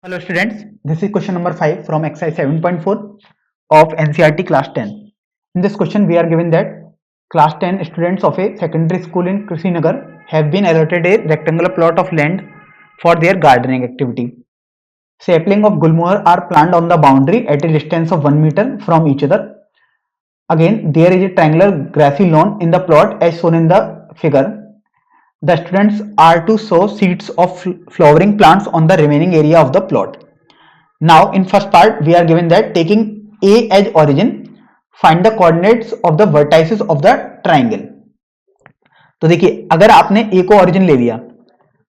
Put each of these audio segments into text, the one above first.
Hello students, this is question number 5 from exercise 7.4 of NCERT class 10. In this question we are given that class 10 students of a secondary school in Kushinagar have been allotted a rectangular plot of land for their gardening activity. Sapling of gulmohar are planted on the boundary at a distance of 1 meter from each other. Again, there is a triangular grassy lawn in the plot as shown in the figure. The students are to sow seeds of flowering plants on the remaining area of the plot. Now in first part we are given that taking A as origin, find the coordinates of the vertices of the triangle. तो देखिए अगर आपने A को origin ले लिया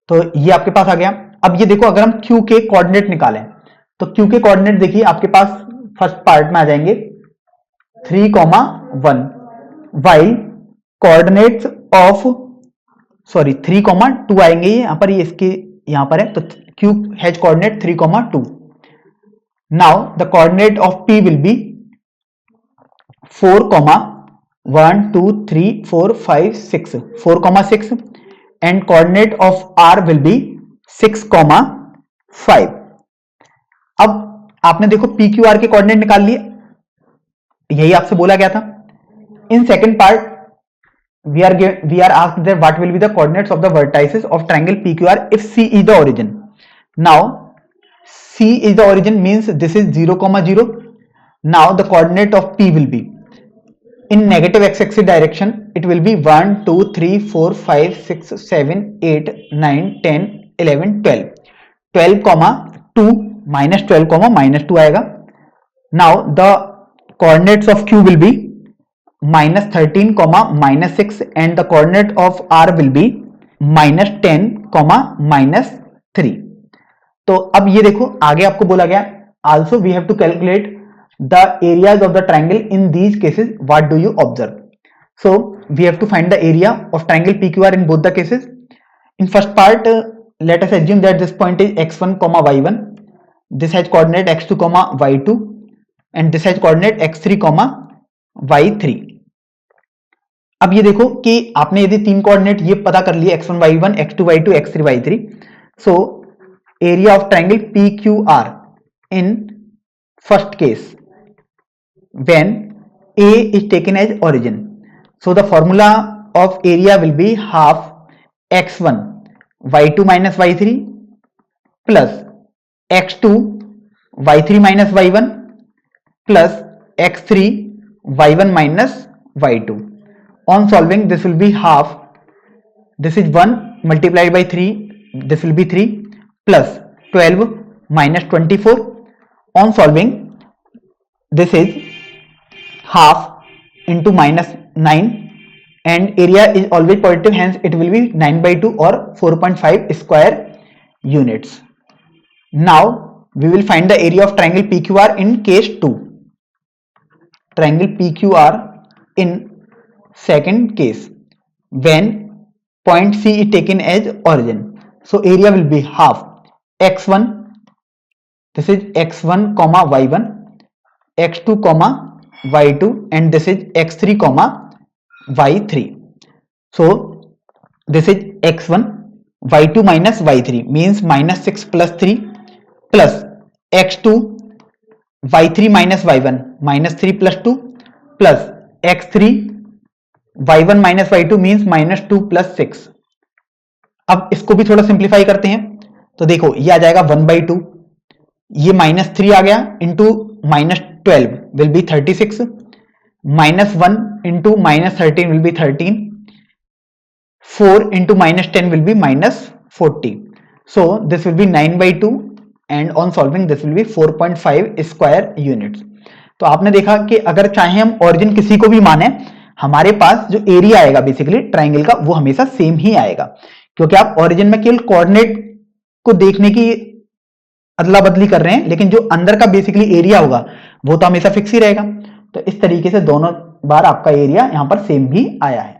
तो ये आपके पास आ गया. अब ये देखो अगर हम Q के कोऑर्डिनेट निकालें तो Q के कोऑर्डिनेट देखिए आपके पास फर्स्ट पार्ट में आ जाएंगे 3,1 while coordinates of 3,2 आएंगे यहाँ पर, ये इसके यहाँ पर है तो Q has coordinate 3,2. Now the coordinate of P will be 4,1 2 3 4 5 6 4,6 and coordinate of R will be 6,5. अब आपने देखो PQR के कोऑर्डिनेट निकाल लिए, यही आपसे बोला गया था. In second part we are asked that what will be the coordinates of the vertices of triangle PQR if C is the origin. Now C is the origin means this is 0,0. Now the coordinate of P will be in negative x-axis direction. It will be 1 2 3 4 5 6 7 8 9 10 11 12 12,2 minus 12, minus 2 आएगा. Now the coordinates of Q will be minus 13, minus 6 and the coordinate of R will be minus 10, minus 3. तो अब ये देखो आगे आपको बोला गया also we have to calculate the areas of the triangle in these cases. What do you observe? So we have to find the area of triangle PQR in both the cases. In first part let us assume that this point is x1, y1. This has coordinate x2, y2 and this has coordinate x3, y3. अब ये देखो कि आपने यदि तीन coordinate ये पता कर लिए x1 y1 x2 y2 x3 y3. So area of triangle PQR in first case when A is taken as origin. So the formula of area will be half x1 y2 minus y3 plus x2 y3 minus y1 plus x3 y1 minus y2. On solving this will be half, this is 1 multiplied by 3, this will be 3 plus 12 minus 24. On solving this is half into minus 9 and area is always positive, hence it will be 9 by 2 or 4.5 square units. Now we will find the area of triangle PQR in case 2. Triangle PQR in second case when point C is taken as origin. So area will be half x1, this is x1, y1, x2, y2 and this is x3, y3. So this is x1 y2 minus y3 means minus 6 plus 3 plus x2 y3 minus y1 minus 3 plus 2 plus x3 y1 minus y2 means minus 2 plus 6. अब इसको भी थोड़ा simplify करते हैं तो देखो ये आ जाएगा 1 by 2, ये माइनस 3 आ गया into minus 12 will be 36, minus 1 into minus 13 will be 13, 4 into minus 10 will be minus 40. So this will be 9 by 2 and on solving this will be 4.5 square units. तो आपने देखा कि अगर चाहे हम ऑरिजिन किसी को भी माने, हमारे पास जो एरिया आएगा बेसिकली ट्राइंगल का वो हमेशा सेम ही आएगा, क्योंकि आप ओरिजिन में केवल कोऑर्डिनेट को देखने की अदला बदली कर रहे हैं, लेकिन जो अंदर का बेसिकली एरिया होगा वो तो हमेशा फिक्स ही रहेगा. तो इस तरीके से दोनों बार आपका एरिया यहां पर सेम भी आया है.